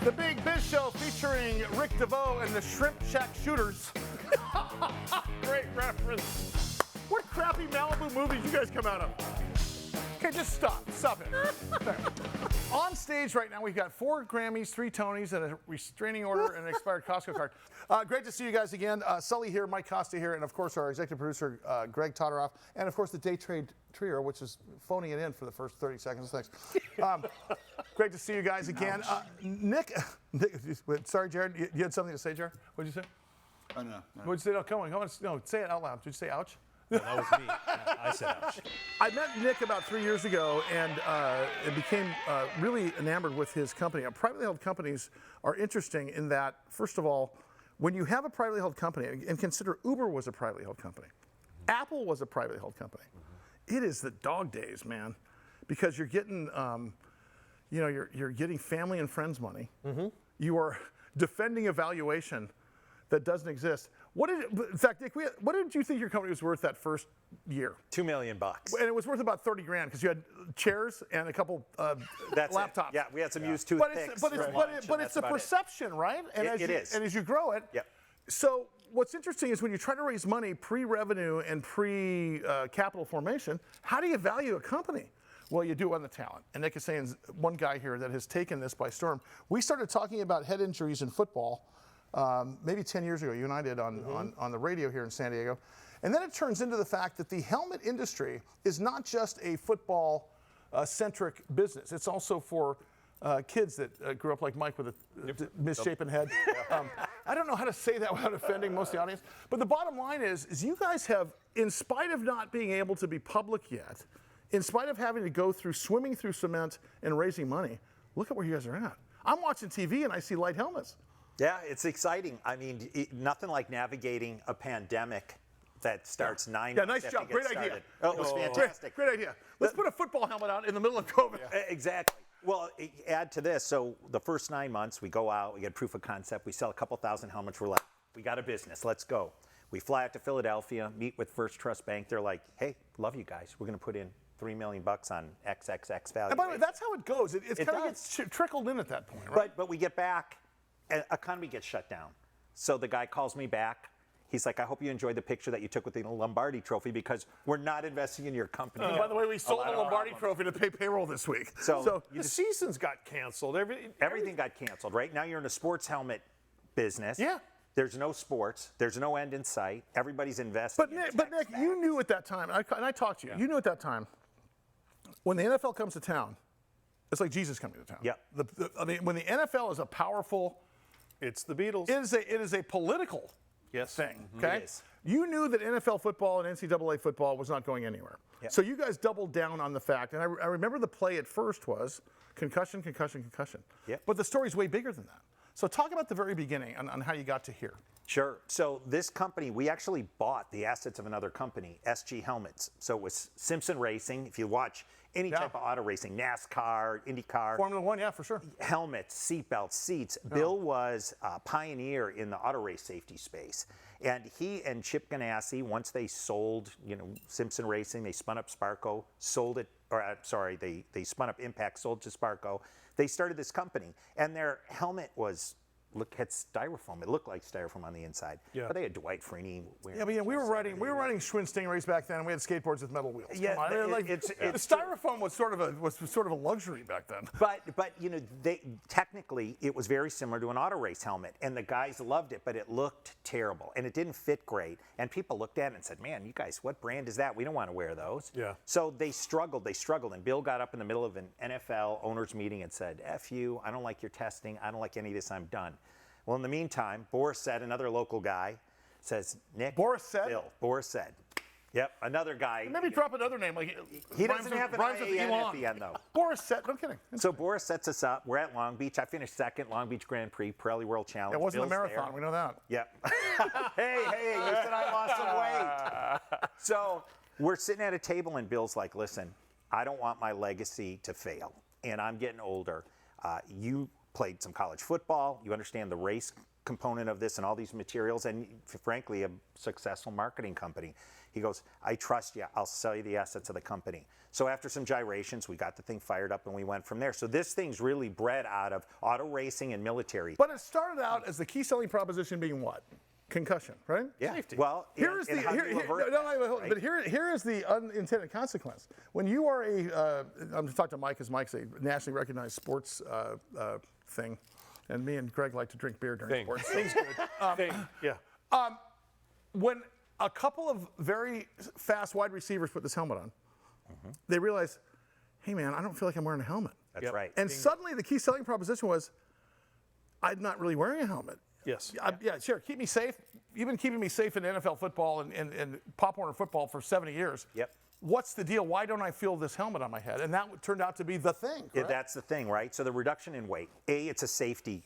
The Big Biz Show featuring Rick DeVoe and the Shrimp Shack Shooters. Great reference. What crappy Malibu movies you guys come out of? Okay, just stop. Stop it. There. On stage right now, we've got 4 Grammys, 3 Tonys, and a restraining order and an expired Costco card. Great to see you guys again. Sully here, Mike Costa here, and of course our executive producer, Greg Todoroff, and of course the Day Trade Trio, which is phoning it in for the first 30 seconds. Thanks. Great to see you guys again. Nick, sorry, Jared, you had something to say, Jared? What did you say? Oh, no. What did you say? No, come on, no, say it out loud. Did you say ouch? Well, that was me. Yeah, I said ouch. I met Nick about 3 years ago and became really enamored with his company. Privately held companies are interesting in that, first of all, when you have a privately held company, and consider Uber was a privately held company, Apple was a privately held company, it is the dog days, man, because you're getting, you're getting family and friends money. You are defending a valuation that doesn't exist. In fact, Nick, what did you think your company was worth that first year? $2 million. And it was worth about 30 grand because you had chairs and a couple laptops. Yeah, we had some used toothpicks. But it's the perception, right? And it is. And as you grow it. Yep. So what's interesting is when you try to raise money pre-revenue and pre-capital formation, how do you value a company? Well, you do it on the talent. And Nick Esayian's one guy here that has taken this by storm. We started talking about head injuries in football maybe 10 years ago. You and I did on the radio here in San Diego. And then it turns into the fact that the helmet industry is not just a football centric business. It's also for kids that grew up like Mike with a misshapen head. I don't know how to say that without offending most of the audience. But the bottom line is you guys have, in spite of not being able to be public yet, in spite of having to go through swimming through cement and raising money, look at where you guys are at. I'm watching TV and I see light helmets. Yeah, it's exciting. I mean, nothing like navigating a pandemic that starts 9 months Yeah, nice after job. it Great gets idea. started. Oh, it was fantastic. Great idea. Let's put a football helmet on in the middle of COVID. Exactly. Well, add to this, so the first 9 months, we go out, we get proof of concept, we sell a couple thousand helmets, we're like, we got a business, let's go. We fly out to Philadelphia, meet with First Trust Bank, they're like, hey, love you guys, we're gonna put in $3 million on XXX value. And by the way, that's how it goes. It kind of gets trickled in at that point, right? But we get back, and economy gets shut down. So the guy calls me back. He's like, I hope you enjoyed the picture that you took with the Lombardi Trophy because we're not investing in your company. By the way, we sold the Lombardi Trophy to pay payroll this week. So the seasons got canceled. Everything got canceled. Right now you're in a sports helmet business. Yeah. There's no sports. There's no end in sight. Everybody's investing. But Nick, you knew at that time, and I talked to you, you knew at that time, when the NFL comes to town, it's like Jesus coming to town. Yeah. When the NFL is a powerful, It's the Beatles. it is a political thing. Okay. It is. You knew that NFL football and NCAA football was not going anywhere. Yep. So you guys doubled down on the fact, and I remember the play at first was concussion, concussion, concussion. Yep. But the story's way bigger than that. So talk about the very beginning on how you got to here. Sure. So this company, we actually bought the assets of another company, SG Helmets. So it was Simpson Racing. If you watch any type of auto racing, NASCAR, IndyCar. Formula One, yeah, for sure. Helmets, seatbelts, seats. Bill was a pioneer in the auto race safety space. And he and Chip Ganassi, once they sold, Simpson Racing, they spun up Sparco, sold it, they spun up Impact, sold to Sparco. They started this company, and their helmet had styrofoam. It looked like styrofoam on the inside. Yeah. But they had Dwight Freeney wearing. Yeah, but we were riding Schwinn Stingrays back then, and we had skateboards with metal wheels. Yeah, the styrofoam was sort of a luxury back then. But technically it was very similar to an auto race helmet, and the guys loved it, but it looked terrible and it didn't fit great. And people looked at it and said, "Man, you guys, what brand is that? We don't want to wear those." Yeah. So they struggled, and Bill got up in the middle of an NFL owners meeting and said, "F you, I don't like your testing, I don't like any of this, I'm done." Well, in the meantime, Boris said, another local guy, says, Nick. Boris said? Bill, Boris said. Yep, another guy. Maybe drop another name. Like he doesn't have an IAN at the end, though. Boris said, no kidding. So Boris sets us up. We're at Long Beach. I finished second, Long Beach Grand Prix, Pirelli World Challenge. It wasn't Bill's a marathon, there. we know that. Yep. hey, you said I lost some weight. So we're sitting at a table, and Bill's like, listen, I don't want my legacy to fail, and I'm getting older. You played some college football. You understand the race component of this and all these materials, and frankly, a successful marketing company. He goes, I trust you. I'll sell you the assets of the company. So after some gyrations, we got the thing fired up and we went from there. So this thing's really bred out of auto racing and military. But it started out as the key selling proposition being what? Concussion, right? Yeah. Safety. Well, Here is the but here is the unintended consequence. When you are I'm talking to Mike, because Mike's a nationally recognized sports thing, and me and Greg like to drink beer during sports. Thing's good. Thing. Yeah. When a couple of very fast wide receivers put this helmet on, they realize, hey man, I don't feel like I'm wearing a helmet. That's right. And suddenly the key selling proposition was, I'm not really wearing a helmet. Yes. Yeah, sure. Keep me safe. You've been keeping me safe in NFL football and Pop Warner football for 70 years. Yep. What's the deal? Why don't I feel this helmet on my head? And that turned out to be the thing. Yeah, Correct? that's the thing, right? So the reduction in weight, A, it's a safety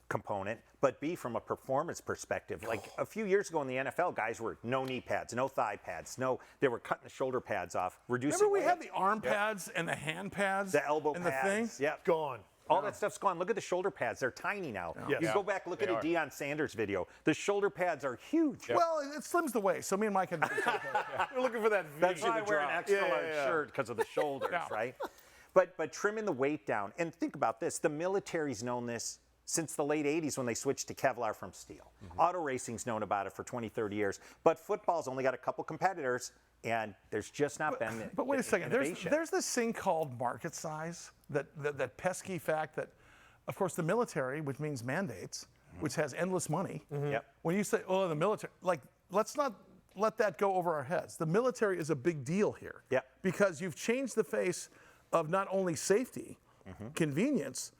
component, but B, from a performance perspective, like a few years ago in the NFL, guys were no knee pads, no thigh pads, they were cutting the shoulder pads off, reducing Remember we weight. had the arm pads and the hand pads? The elbow and pads. the thing? Yep. Gone. All that stuff's gone. Look at the shoulder pads. They're tiny now. Yes. You Yeah, go back, look at a Deion Sanders video. The shoulder pads are huge. Well, it slims the waist, so me and Mike had We're looking for that V. That's why I wear an drop. extra Yeah, large yeah. shirt because of the shoulders, Yeah. right? But trimming the weight down. And think about this. The military's known this since the late 80s when they switched to Kevlar from steel. Auto racing's known about it for 20, 30 years. But football's only got a couple competitors, and there's just not been But wait a second. innovation. There's this thing called market size, that pesky fact that, of course, the military, which means mandates, which has endless money. Yep. When you say, oh, the military, like, let's not let that go over our heads. The military is a big deal here. Yep. Because you've changed the face of not only safety, convenience,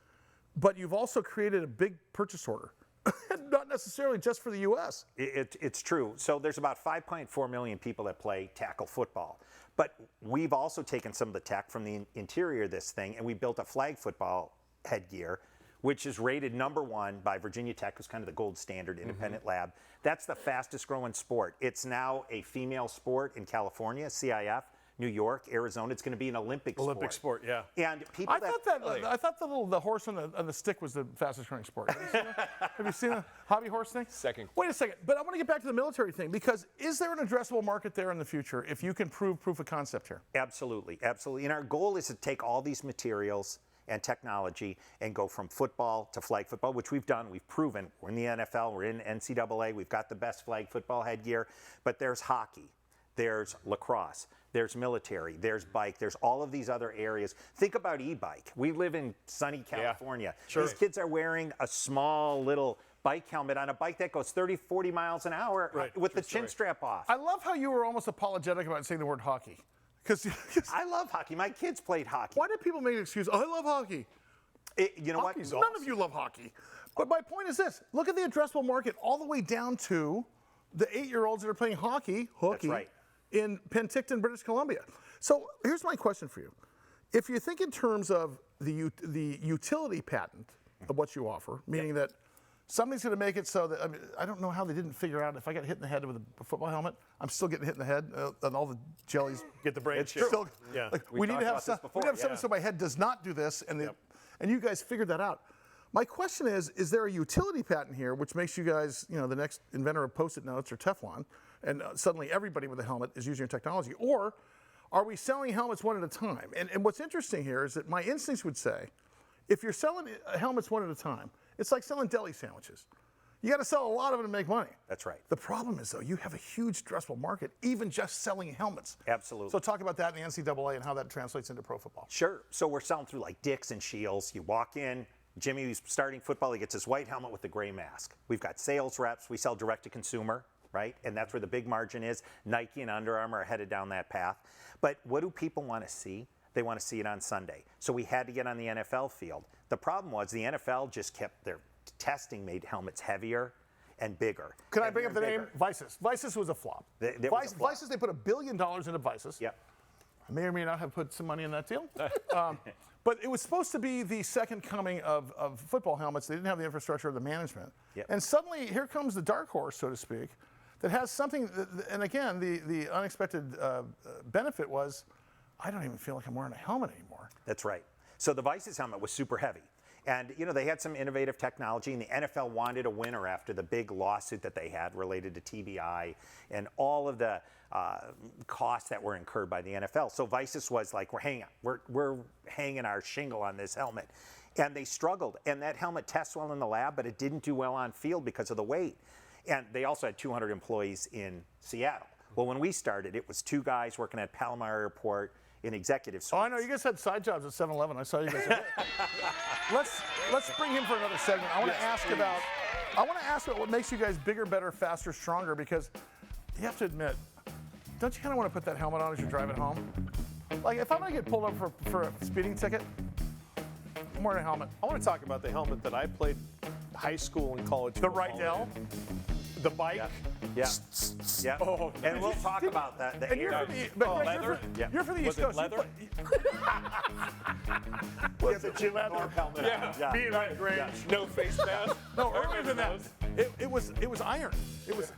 but you've also created a big purchase order. Not necessarily just for the U.S. It's true. So there's about 5.4 million people that play tackle football. But we've also taken some of the tech from the interior of this thing, and we built a flag football headgear, which is rated #1 by Virginia Tech, who's kind of the gold standard independent lab. That's the fastest growing sport. It's now a female sport in California, CIF, New York, Arizona. It's going to be an Olympic sport, yeah. And people I thought the horse on the stick was the fastest growing sport. Have you seen a hobby horse thing? Second. Wait a second, but I want to get back to the military thing, because is there an addressable market there in the future if you can prove proof of concept here? Absolutely, absolutely. And our goal is to take all these materials and technology and go from football to flag football, which we've done. We've proven. We're in the NFL, we're in NCAA, we've got the best flag football headgear, but there's hockey, there's lacrosse, there's military, there's bike, there's all of these other areas. Think about e-bike. We live in sunny California. Sure. These kids are wearing a small little bike helmet on a bike that goes 30, 40 miles an hour with the chin strap off. I love how you were almost apologetic about saying the word hockey. Because I love hockey. My kids played hockey. why do people make an excuse? I love hockey. You know Hockey's what? None of you love hockey. But my point is this: look at the addressable market, all the way down to the 8-year-olds that are playing hockey right. in Penticton, British Columbia. So here's my question for you: if you think in terms of the utility patent of what you offer, meaning that somebody's going to make it so that, I mean, I don't know how they didn't figure out if I got hit in the head with a football helmet, I'm still getting hit in the head, and all the jellies. Get the brain It's chip. still, Yeah. like, We we need talked to have about this some, before, we need to have something yeah. so my head does not do this, and you guys figured that out. My question is there a utility patent here which makes you guys, the next inventor of Post-it notes or Teflon, and suddenly everybody with a helmet is using your technology? Or are we selling helmets one at a time? And what's interesting here is that my instincts would say, if you're selling helmets one at a time, it's like selling deli sandwiches. You got to sell a lot of them to make money. That's right. The problem is, though, you have a huge addressable market, even just selling helmets. Absolutely. So talk about that in the NCAA and how that translates into pro football. Sure. So we're selling through like Dick's and Shields. You walk in, Jimmy, who's starting football, he gets his white helmet with the gray mask. We've got sales reps. We sell direct to consumer, right? And that's where the big margin is. Nike and Under Armour are headed down that path. But what do people want to see? They want to see it on Sunday. So we had to get on the NFL field. The problem was the NFL just kept their testing, made helmets heavier and bigger. Can I bring up the name? bigger. Vices. Vices was a flop. That was a flop. Vices, they put $1 billion into Vices. Yep. I may or may not have put some money in that deal. But it was supposed to be the second coming of football helmets. They didn't have the infrastructure or the management. Yep. And suddenly, here comes the dark horse, so to speak, that has something, and again, the unexpected benefit was, I don't even feel like I'm wearing a helmet anymore. That's right. So the Vices helmet was super heavy. And they had some innovative technology, and the NFL wanted a winner after the big lawsuit that they had related to TBI and all of the costs that were incurred by the NFL. So Visus was like, we're hanging our shingle on this helmet. And they struggled. And that helmet tests well in the lab, but it didn't do well on field because of the weight. And they also had 200 employees in Seattle. Well, when we started, it was 2 guys working at Palomar Airport in executive suites. Oh, I know. You guys had side jobs at 7-Eleven. I saw you guys. Let's bring him for another segment. I want to ask about what makes you guys bigger, better, faster, stronger. Because you have to admit, don't you kind of want to put that helmet on as you're driving home? Like if I'm going to get pulled up for a speeding ticket, I'm wearing a helmet. I want to talk about the helmet that I played high school and college. The Rydell. The bike. Yeah. Yeah. Oh, and we'll talk about that. And you're for the, but Greg, leather? You're for the Was East it Coast. leather? Was the Jim Thorpe helmet. Yeah. Being right, Grange. No face mask. No, I earlier remember than that. those. It was iron. It was.